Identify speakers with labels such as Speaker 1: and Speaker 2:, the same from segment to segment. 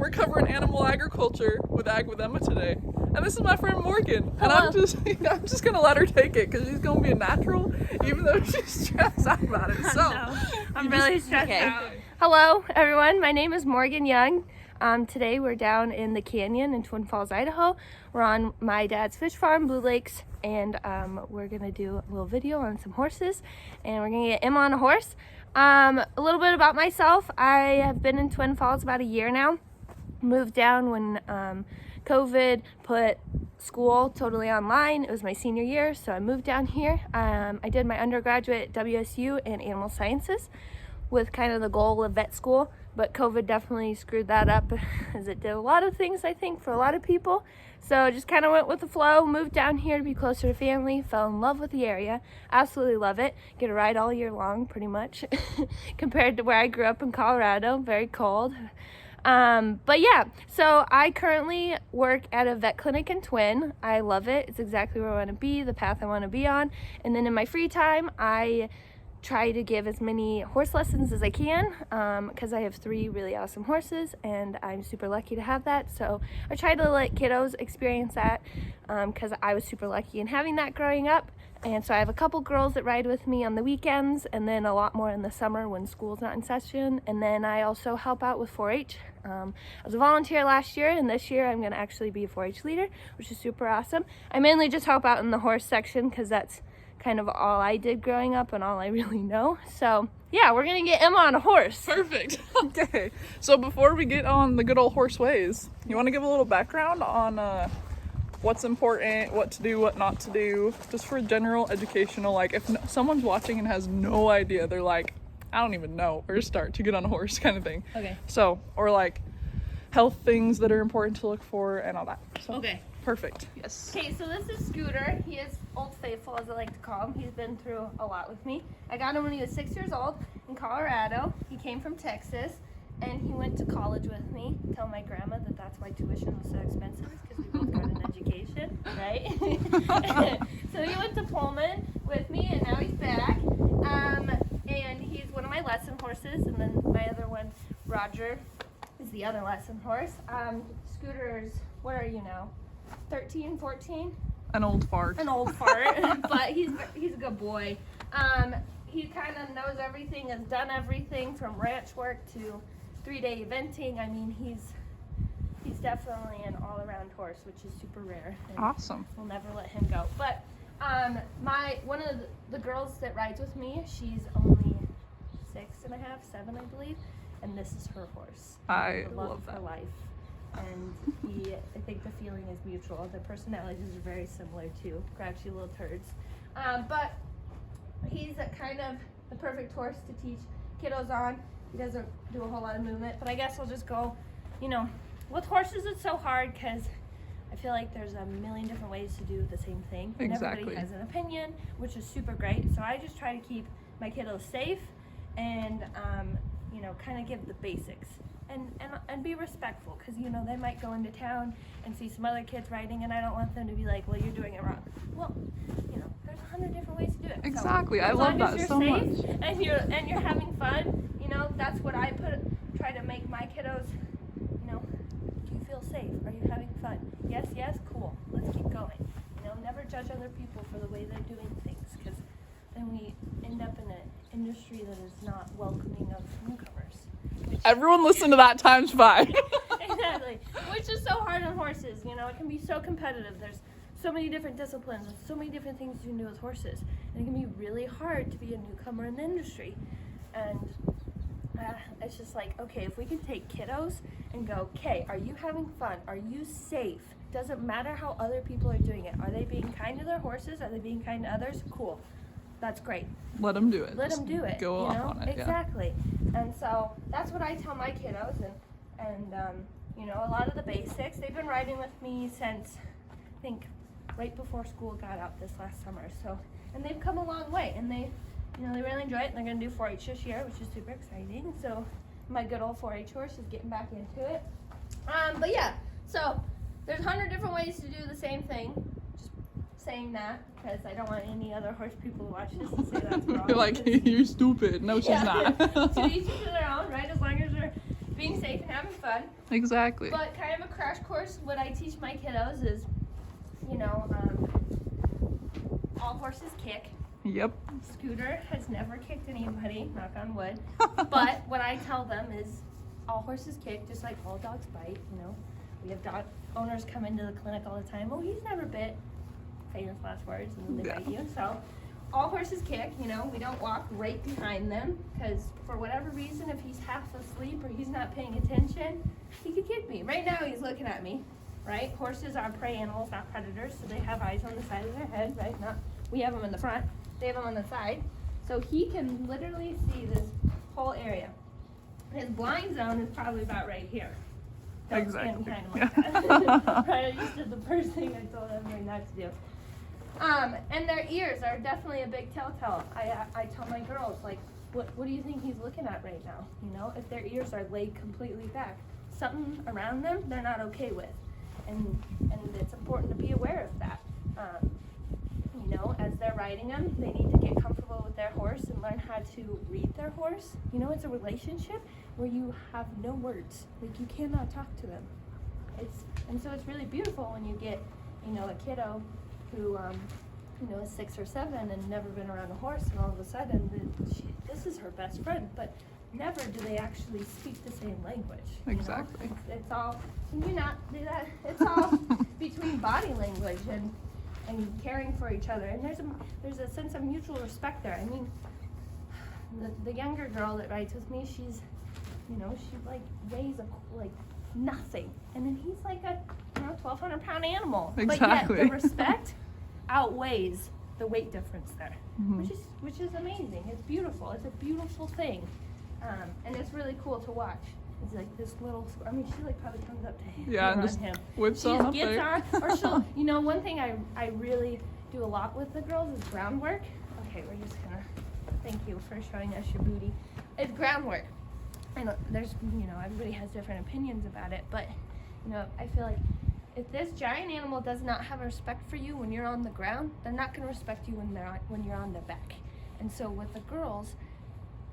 Speaker 1: We're covering animal agriculture with Ag with Emma today. And this is my friend Morgan. And
Speaker 2: Hello.
Speaker 1: I'm just gonna let her take it because she's gonna be a natural, even though she's stressed out about it. So
Speaker 2: No, I'm really stressed
Speaker 3: okay.
Speaker 2: out. Hello, everyone. My name is Morgan Young. Today we're down in the canyon in Twin Falls, Idaho. We're on my dad's fish farm, Blue Lakes, and we're gonna do a little video on some horses, and we're gonna get Emma on a horse. A little bit about myself. I have been in Twin Falls about a year now. Moved down when COVID put school totally online. It was my senior year, so I moved down here. I did my undergraduate at WSU in animal sciences with kind of the goal of vet school, but COVID definitely screwed that up as it did a lot of things, I think, for a lot of people. So just kind of went with the flow, moved down here to be closer to family, fell in love with the area, absolutely love it. Get a ride all year long, pretty much, compared to where I grew up in Colorado, very cold. But yeah, so I currently work at a vet clinic in Twin. I love it. It's exactly where I want to be, the path I want to be on. And then in my free time, I try to give as many horse lessons as I can because I have 3 really awesome horses and I'm super lucky to have that. So I try to let kiddos experience that because I was super lucky in having that growing up. And so I have a couple girls that ride with me on the weekends and then a lot more in the summer when school's not in session. And then I also help out with 4-H. I was a volunteer last year, and this year I'm going to actually be a 4-H leader, which is super awesome. I mainly just help out in the horse section because that's kind of all I did growing up and all I really know. So yeah, we're going to get Emma on a horse.
Speaker 1: perfect. Okay. So before we get on the good old horse ways, you want to give a little background on what's important, what to do, what not to do, just for general educational, like if someone's watching and has no idea, they're like, I don't even know where to start to get on a horse kind of thing.
Speaker 2: Okay.
Speaker 1: So, or like health things that are important to look for and all that. So,
Speaker 2: Okay.
Speaker 1: perfect. Yes.
Speaker 2: Okay, so this is Scooter. He is Old Faithful, as I like to call him. He's been through a lot with me. I got him when he was 6 years old in Colorado. He came from Texas, and he went to college with me. Tell my grandma that that's why tuition was so expensive, because we both got an education, right? So he went to Pullman with me, and now he's back. And he's one of my lesson horses, and then my other one, Roger, is the other lesson horse. Scooter's, what are you now? 13, 14?
Speaker 1: An old fart.
Speaker 2: An old fart, but he's a good boy. He kind of knows everything, has done everything from ranch work to 3-day eventing. I mean, he's definitely an all-around horse, which is super rare. And
Speaker 1: Awesome.
Speaker 2: we'll never let him go. But one of the girls that rides with me, she's only 6.5, 7, I believe, and this is her horse.
Speaker 1: I
Speaker 2: The
Speaker 1: love
Speaker 2: for
Speaker 1: that.
Speaker 2: life. And I think the feeling is mutual. Their personalities are very similar too. Grouchy little turds. But he's a kind of the perfect horse to teach kiddos on. He doesn't do a whole lot of movement, but I guess I'll just go, with horses it's so hard because I feel like there's a million different ways to do the same thing. And
Speaker 1: Exactly.
Speaker 2: everybody has an opinion, which is super great. So I just try to keep my kiddos safe and, kind of give the basics. And be respectful, because they might go into town and see some other kids riding, and I don't want them to be like, well, you're doing it wrong. Well, there's 100 different ways to do it.
Speaker 1: Exactly.
Speaker 2: So,
Speaker 1: I
Speaker 2: as
Speaker 1: love
Speaker 2: long as
Speaker 1: that
Speaker 2: you're
Speaker 1: so
Speaker 2: safe
Speaker 1: much.
Speaker 2: and you're having fun, that's what I try to make my kiddos. Do you feel safe? Are you having fun? Yes, cool. Let's keep going. Never judge other people for the way they're doing things, because then we end up in an industry that is not welcoming of newcomers.
Speaker 1: Everyone listen to that ×5.
Speaker 2: Exactly. Which is so hard on horses. It can be so competitive. There's so many different disciplines and so many different things you can do with horses. And it can be really hard to be a newcomer in the industry. And it's just like, okay, if we can take kiddos and go, okay, are you having fun? Are you safe? Doesn't matter how other people are doing it. Are they being kind to their horses? Are they being kind to others? Cool. That's great.
Speaker 1: Let them do it.
Speaker 2: Let
Speaker 1: Just
Speaker 2: them do it.
Speaker 1: Go off on it.
Speaker 2: Exactly. And so that's what I tell my kiddos, and a lot of the basics. They've been riding with me since I think right before school got out this last summer. So, and they've come a long way, and they really enjoy it. And they're gonna do 4-H this year, which is super exciting. So my good old 4-H horse is getting back into it. But yeah, so there's 100 different ways to do the same thing. Just saying that because I don't want any other horse people to watch this and say that's wrong.
Speaker 1: You're like, you're stupid. No, she's not.
Speaker 2: To each to their own, right? As long as you're being safe and having fun.
Speaker 1: Exactly.
Speaker 2: But kind of a crash course, what I teach my kiddos is, you know, all horses kick.
Speaker 1: Yep.
Speaker 2: Scooter has never kicked anybody, knock on wood. But what I tell them is all horses kick, just like all dogs bite, you know. We have dog owners come into the clinic all the time. Oh, he's never bit. Famous last words, and then they bite you. So all horses kick, you know. We don't walk right behind them because for whatever reason, if he's half asleep or he's not paying attention, he could kick me. Right now he's looking at me, right? Horses are prey animals, not predators, so they have eyes on the side of their head, right? Not, we have them in the front. They have them on the side. So he can literally see this whole area. His blind zone is probably about right here. Don't stand behind him like that. Right, I just did the first thing I told everybody not to do. And their ears are definitely a big telltale. I tell my girls, like, what do you think he's looking at right now? You know, if their ears are laid completely back, something around them they're not okay with. And it's important to be aware of that. You know, as they're riding them, they need to get comfortable with their horse and learn how to read their horse. You know, it's a relationship where you have no words. Like, you cannot talk to them. And so it's really beautiful when you get, you know, a kiddo who, you know, is 6 or 7 and never been around a horse, and all of a sudden, this is her best friend, but never do they actually speak the same language.
Speaker 1: Exactly.
Speaker 2: You know? It's all, can you not do that? It's all between body language and caring for each other, and there's a sense of mutual respect there. I mean, the younger girl that rides with me, she's, you know, she like weighs like nothing, and then he's like a, you know, 1,200-pound animal.
Speaker 1: Exactly.
Speaker 2: But yet the respect outweighs the weight difference there,
Speaker 1: Mm-hmm.
Speaker 2: which is amazing. It's beautiful. It's a beautiful thing, and it's really cool to watch. It's like this little, I mean, she like probably comes up to him.
Speaker 1: Yeah, and
Speaker 2: on
Speaker 1: just
Speaker 2: him.
Speaker 1: whips
Speaker 2: She
Speaker 1: on
Speaker 2: just
Speaker 1: up
Speaker 2: gets
Speaker 1: there.
Speaker 2: on, or she'll, you know, one thing I really do a lot with the girls is groundwork. Okay, we're just gonna, thank you for showing us your booty. It's groundwork. And there's, you know, everybody has different opinions about it, but, you know, I feel like if this giant animal does not have respect for you when you're on the ground, they're not gonna respect you when you're on their back. And so with the girls,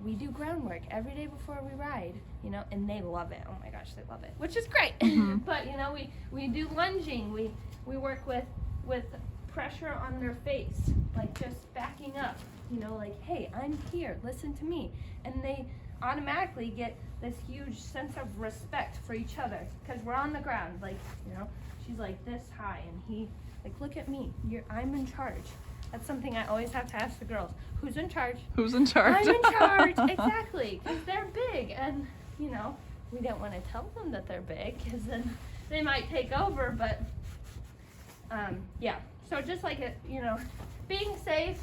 Speaker 2: we do groundwork every day before we ride, you know, and they love it. Oh my gosh, they love it, which is great.
Speaker 1: Mm-hmm.
Speaker 2: But, you know, we do lunging. We work with pressure on their face, like just backing up, you know, like, hey, I'm here, listen to me. And they automatically get this huge sense of respect for each other because we're on the ground, like, you know, she's like this high and he, like, look at me, I'm in charge. That's something I always have to ask the girls. Who's in charge?
Speaker 1: Who's in charge?
Speaker 2: I'm in charge, exactly, because they're big, and, you know, we don't want to tell them that they're big, because then they might take over, but, yeah. So just like, you know, being safe,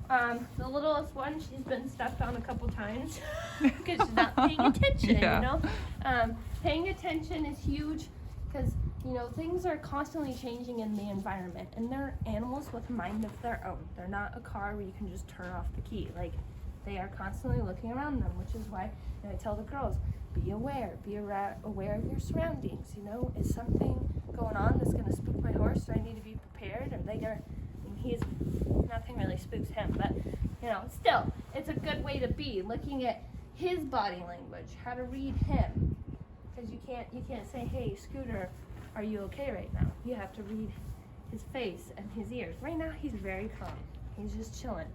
Speaker 2: the littlest one, she's been stepped on a couple times, because she's not paying attention,
Speaker 1: Yeah.
Speaker 2: you know? Paying attention is huge, because, you know, things are constantly changing in the environment, and they're animals with a mind of their own. They're not a car where you can just turn off the key. Like, they are constantly looking around them, which is why, you know, I tell the girls, be aware of your surroundings. You know, is something going on that's going to spook my horse? Do I need to be prepared? And nothing really spooks him, but, you know, still, it's a good way to be, looking at his body language, how to read him, because you can't say, hey, Scooter, are you okay right now? You have to read his face and his ears. Right now, he's very calm. He's just chilling.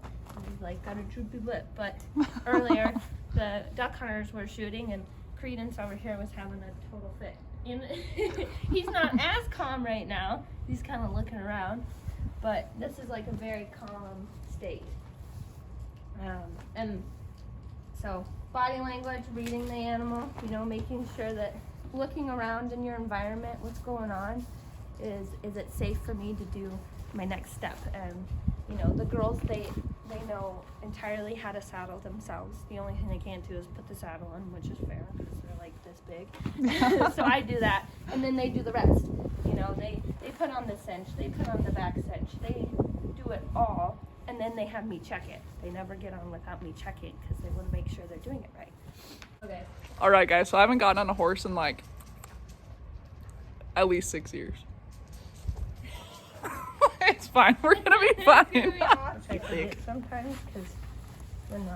Speaker 2: He's like got a droopy lip. But earlier, the duck hunters were shooting, and Credence over here was having a total fit. And he's not as calm right now. He's kind of looking around, but this is like a very calm state. And so, body language, reading the animal, you know, making sure that looking around in your environment, what's going on, is it safe for me to do my next step? And, you know, the girls, they know entirely how to saddle themselves. The only thing they can't do is put the saddle on, which is fair because they're like this big. So I do that, and then they do the rest. You know, they put on the cinch, they put on the back cinch, they do it all, and then they have me check it. They never get on without me checking because they want to make sure they're doing it right. Okay.
Speaker 1: All right, guys, so I haven't gotten on a horse in like at least 6 years. It's fine. We're gonna be fine.
Speaker 2: I forget sometimes because when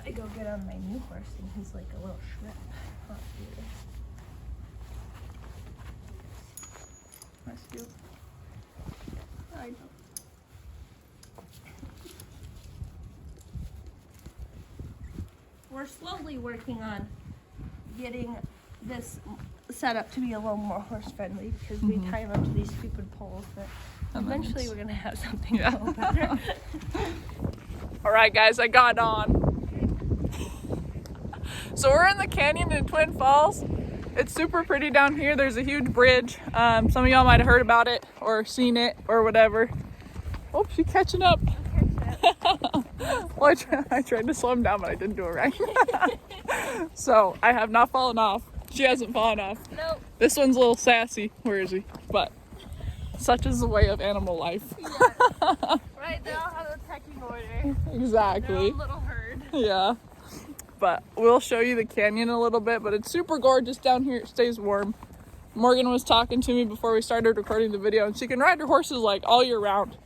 Speaker 2: I go get on my new horse and he's like a little shrimp.
Speaker 1: Nice view.
Speaker 2: I know. We're slowly working on getting this set up to be a little more horse friendly because we tie them up to these stupid poles, but
Speaker 1: And then
Speaker 2: eventually
Speaker 1: it's-
Speaker 2: we're gonna have something
Speaker 1: Yeah.
Speaker 2: a little better.
Speaker 1: All right, guys, I got on. So we're in the canyon in Twin Falls. It's super pretty down here. There's a huge bridge. Some of y'all might have heard about it or seen it or whatever. Oh, she's catching up. Well, I tried to slow him down, but I didn't do it right. So I have not fallen off. She hasn't fallen off.
Speaker 2: Nope.
Speaker 1: This one's a little sassy. Where is he? But such is the way of animal life.
Speaker 2: Yeah. Right, they all have a pecking order.
Speaker 1: Exactly.
Speaker 2: Their own little herd.
Speaker 1: Yeah. But we'll show you the canyon a little bit, but it's super gorgeous down here. It stays warm. Morgan was talking to me before we started recording the video, and she can ride her horses like all year round.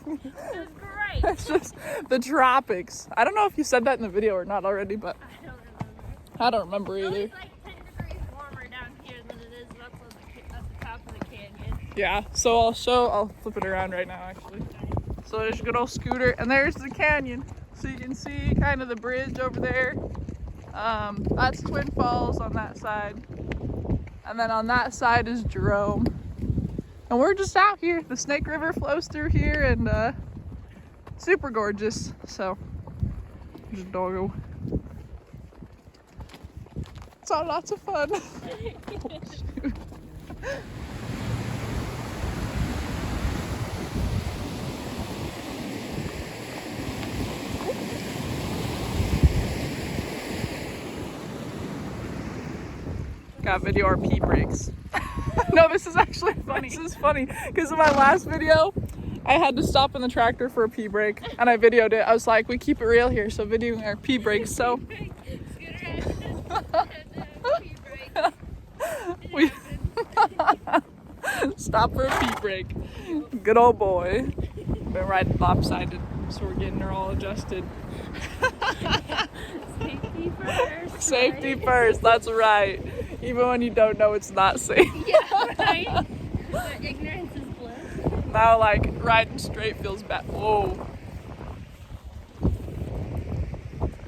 Speaker 2: It was great.
Speaker 1: It's just the tropics. I don't know if you said that in the video or not already, but
Speaker 2: I don't remember.
Speaker 1: I don't remember
Speaker 2: It's
Speaker 1: either.
Speaker 2: always like 10 degrees warmer down here than it is up at the top of the canyon.
Speaker 1: Yeah, so I'll flip it around right now actually. So there's a good old scooter, and there's the canyon. So you can see kind of the bridge over there. That's Twin Falls on that side. And then on that side is Jerome. And we're just out here. The Snake River flows through here, and super gorgeous. So there's a doggo. It's all lots of fun. Got video our pee breaks. No, this is actually funny. This is funny because in my last video, I had to stop in the tractor for a pee break, and I videoed it. I was like, we keep it real here, so videoing our pee breaks. So we stop for a pee break. Good old boy. Been riding lopsided, so we're getting her all adjusted.
Speaker 2: Safety first.
Speaker 1: Safety
Speaker 2: right?
Speaker 1: first, that's right. Even when you don't know it's not safe.
Speaker 2: Yeah, right? The ignorance is bliss.
Speaker 1: Now, like, riding straight feels bad. Whoa.
Speaker 2: I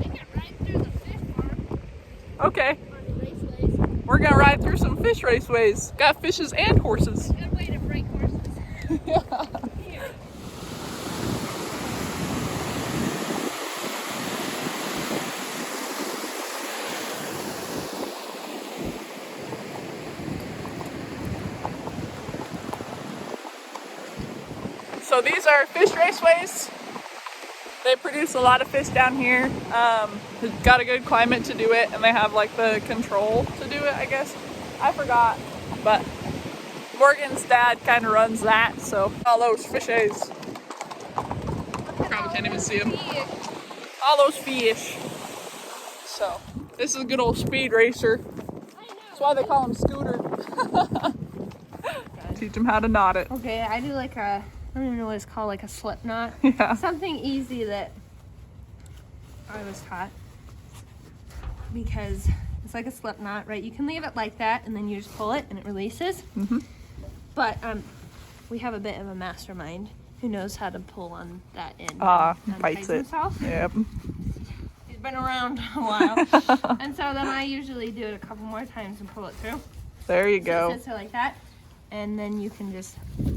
Speaker 2: can ride through the fish farm
Speaker 1: Okay,
Speaker 2: or the raceways.
Speaker 1: we're gonna ride through some fish raceways. Got fishes and horses.
Speaker 2: Good way to break horses.
Speaker 1: Yeah.
Speaker 2: Here.
Speaker 1: So these are fish raceways. They produce a lot of fish down here. They've got a good climate to do it, and they have like the control to do it, I guess. I forgot, but Morgan's dad kind of runs that, so all those fishes. Probably can't even see them. All those fish. So this is a good old speed racer. That's why they call him Scooter. Teach him how to knot it.
Speaker 2: Okay, I do like a, I don't even know what it's called, like a slip knot.
Speaker 1: Yeah.
Speaker 2: Something easy that I was taught. Because it's like a slip knot, right? You can leave it like that and then you just pull it and it releases.
Speaker 1: Mhm.
Speaker 2: But we have a bit of a mastermind who knows how to pull on that end. and
Speaker 1: bites
Speaker 2: ties
Speaker 1: it.
Speaker 2: himself.
Speaker 1: Yep.
Speaker 2: He's been around a while. And so then I usually do it a couple more times and pull it through.
Speaker 1: There you
Speaker 2: So it
Speaker 1: go.
Speaker 2: sits there like that. And then you can just do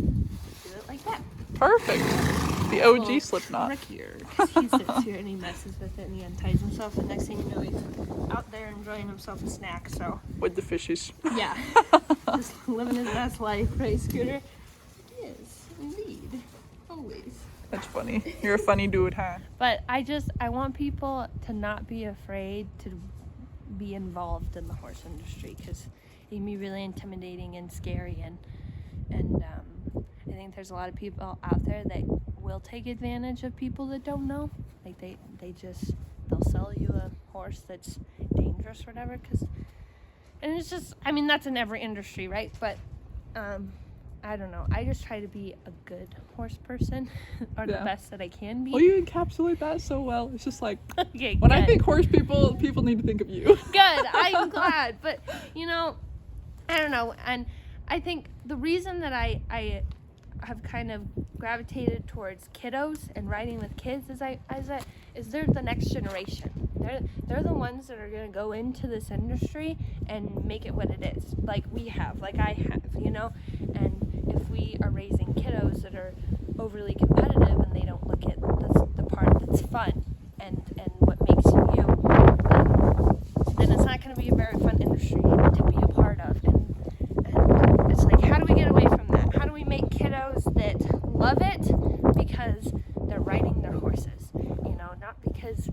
Speaker 2: it like that.
Speaker 1: Perfect. The OG
Speaker 2: Little
Speaker 1: slip knot.
Speaker 2: trick here, 'cause he sits here and he messes with it and he unties himself, and next thing you know he's out there enjoying himself a snack. So
Speaker 1: With the fishes.
Speaker 2: yeah, just living his best life, right, Scooter? Yes, indeed, always.
Speaker 1: That's funny. You're a funny dude, huh?
Speaker 2: But I want people to not be afraid to be involved in the horse industry, because it can be really intimidating and scary, and I think there's a lot of people out there that will take advantage of people that don't know. Like they'll sell you a horse that's dangerous or whatever, and it's just, I mean, that's in every industry, right? But I don't know. I just try to be a good horse person, or the best that I can be.
Speaker 1: Well, you encapsulate that so well. It's just like,
Speaker 2: Okay,
Speaker 1: when
Speaker 2: good.
Speaker 1: I think horse people need to think of you.
Speaker 2: Good. I'm glad. But, you know, I don't know. And I think the reason that I have kind of gravitated towards kiddos and riding with kids is they're the next generation. They're the ones that are going to go into this industry and make it what it is, like we have, like I have, you know. And if we are raising kiddos that are overly competitive and they don't look at the part that's fun and what makes you, then it's not going to be a very fun industry to be a part of. And it's like, how do we get away from that? How do we make kiddos that love it because they're riding their horses, you know, not because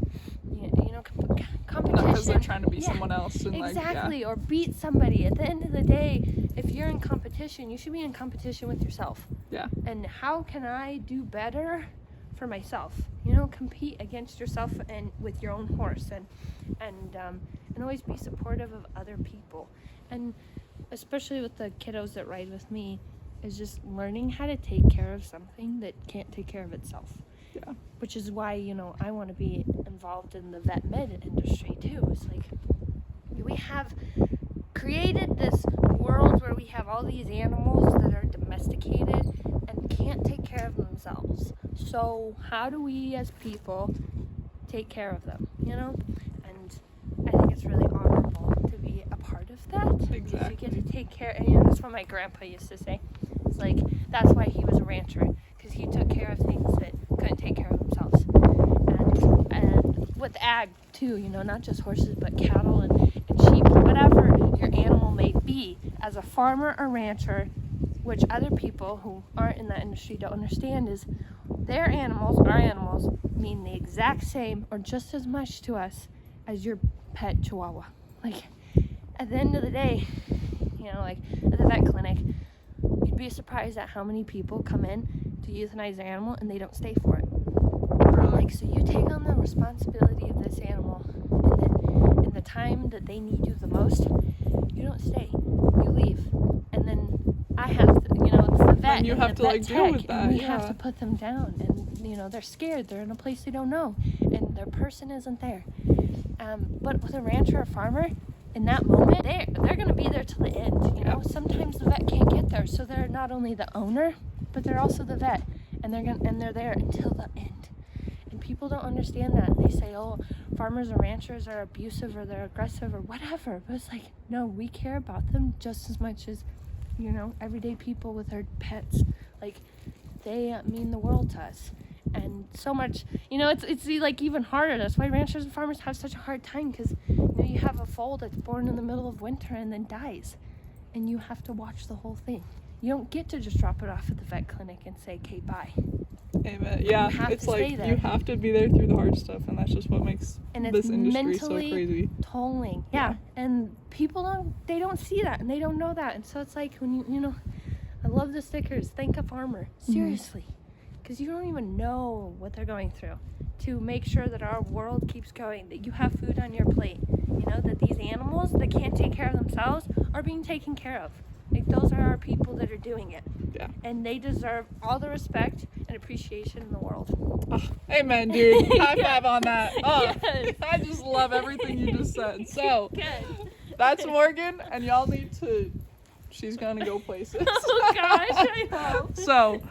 Speaker 2: competition.
Speaker 1: Not because they're trying to be someone else. And
Speaker 2: exactly, or beat somebody. At the end of the day, if you're in competition, you should be in competition with yourself.
Speaker 1: Yeah.
Speaker 2: And how can I do better for myself? You know, compete against yourself and with your own horse, and always be supportive of other people. And especially with the kiddos that ride with me, is just learning how to take care of something that can't take care of itself.
Speaker 1: Yeah.
Speaker 2: Which is why, you know, I want to be involved in the vet med industry too. It's like, we have created this world where we have all these animals that are domesticated and can't take care of themselves. So how do we as people take care of them, you know? And I think it's really honorable to be a part of that.
Speaker 1: Exactly.
Speaker 2: Because you get to take care, and you know, that's what my grandpa used to say. It's like, that's why he was a rancher, because he took care of things that couldn't take care of themselves. And with ag too, you know, not just horses but cattle and sheep, whatever your animal may be. As a farmer or rancher, which other people who aren't in that industry don't understand, is their animals, our animals, mean the exact same or just as much to us as your pet chihuahua. Like, at the end of the day, you know, like at the vet clinic, you'd be surprised at how many people come in to euthanize their animal and they don't stay for it. Like, so you take on the responsibility of this animal, and then in the time that they need you the most, you don't stay, you leave. And then I have to, you know, it's the vet
Speaker 1: and you have
Speaker 2: the
Speaker 1: to
Speaker 2: vet
Speaker 1: like
Speaker 2: tech,
Speaker 1: deal with that.
Speaker 2: and we have to put them down, and you know, they're scared, they're in a place they don't know, and their person isn't there. But with a rancher or farmer, in that moment, they're going to be there till the end, you know. Sometimes the vet can't get there, so they're not only the owner, but they're also the vet, and they're there until the end. And people don't understand that. They say, oh, farmers and ranchers are abusive or they're aggressive or whatever. But it's like, no, we care about them just as much as, you know, everyday people with their pets. Like, they mean the world to us. And so much, you know, it's like even harder. That's why ranchers and farmers have such a hard time, because, you know, you have a foal that's born in the middle of winter and then dies, and you have to watch the whole thing. You don't get to just drop it off at the vet clinic and say, okay, bye.
Speaker 1: Amen. Yeah, it's like you have to be there through the hard stuff, and that's just what makes this industry so crazy.
Speaker 2: Tolling. Yeah. And people don't see that, and they don't know that. And so it's like, when you know, I love the stickers, thank a farmer. Seriously. Because you don't even know what they're going through to make sure that our world keeps going, that you have food on your plate, you know, that these animals that can't take care of themselves are being taken care of. Like, those are our people that are doing it.
Speaker 1: Yeah.
Speaker 2: And they deserve all the respect and appreciation in the world.
Speaker 1: Oh, amen, dude. High five on that. Oh,
Speaker 2: Yes.
Speaker 1: I just love everything you just said. So,
Speaker 2: Good.
Speaker 1: that's Morgan, and y'all need to, she's gonna go places.
Speaker 2: Oh gosh, I hope.
Speaker 1: So,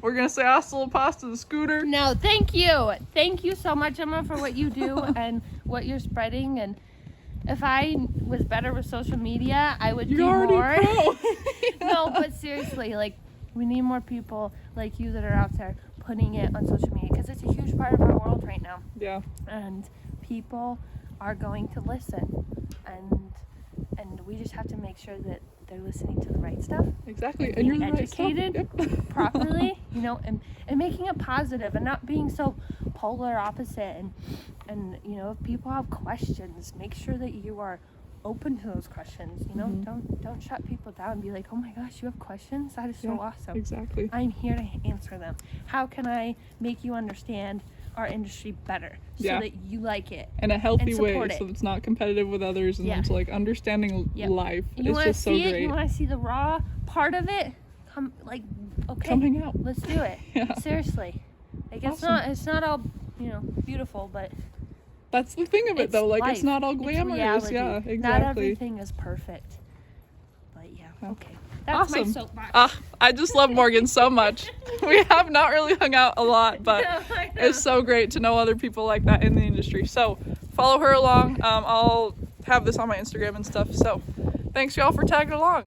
Speaker 1: we're gonna say hasta la pasta the scooter.
Speaker 2: No, thank you. Thank you so much, Emma, for what you do and what you're spreading. And if I was better with social media, I would do more.
Speaker 1: Pro.
Speaker 2: No, but seriously, like, we need more people like you that are out there putting it on social media, because it's a huge part of our world right now.
Speaker 1: Yeah.
Speaker 2: And people are going to listen, and we just have to make sure that they're listening to the right stuff.
Speaker 1: Exactly.
Speaker 2: And
Speaker 1: you're
Speaker 2: educated
Speaker 1: right stuff. Yep.
Speaker 2: properly, you know, and making it positive and not being so polar opposite. And you know, if people have questions, make sure that you are open to those questions. You know, don't shut people down and be like, oh my gosh, you have questions? That is so awesome.
Speaker 1: Exactly.
Speaker 2: I'm here to answer them. How can I make you understand our industry better so that you like it
Speaker 1: in a healthy way,
Speaker 2: it.
Speaker 1: so it's not competitive with others, and it's like understanding life.
Speaker 2: You
Speaker 1: it's just so great.
Speaker 2: You want to see the raw part of it? come, like, okay,
Speaker 1: Come hang out.
Speaker 2: let's do it.
Speaker 1: Yeah.
Speaker 2: Seriously. Like,
Speaker 1: Awesome.
Speaker 2: it's not all, you know, beautiful, but
Speaker 1: That's the thing of it,
Speaker 2: it's
Speaker 1: though. Like,
Speaker 2: life.
Speaker 1: it's not all
Speaker 2: It's
Speaker 1: glamorous.
Speaker 2: reality.
Speaker 1: Yeah, exactly.
Speaker 2: Not everything is perfect. But yeah, okay. That's my
Speaker 1: Awesome.
Speaker 2: soapbox.
Speaker 1: I just love Morgan so much. We have not really hung out a lot, but
Speaker 2: No, I know.
Speaker 1: it's so great to know other people like that in the industry. So follow her along. I'll have this on my Instagram and stuff. So thanks y'all for tagging along.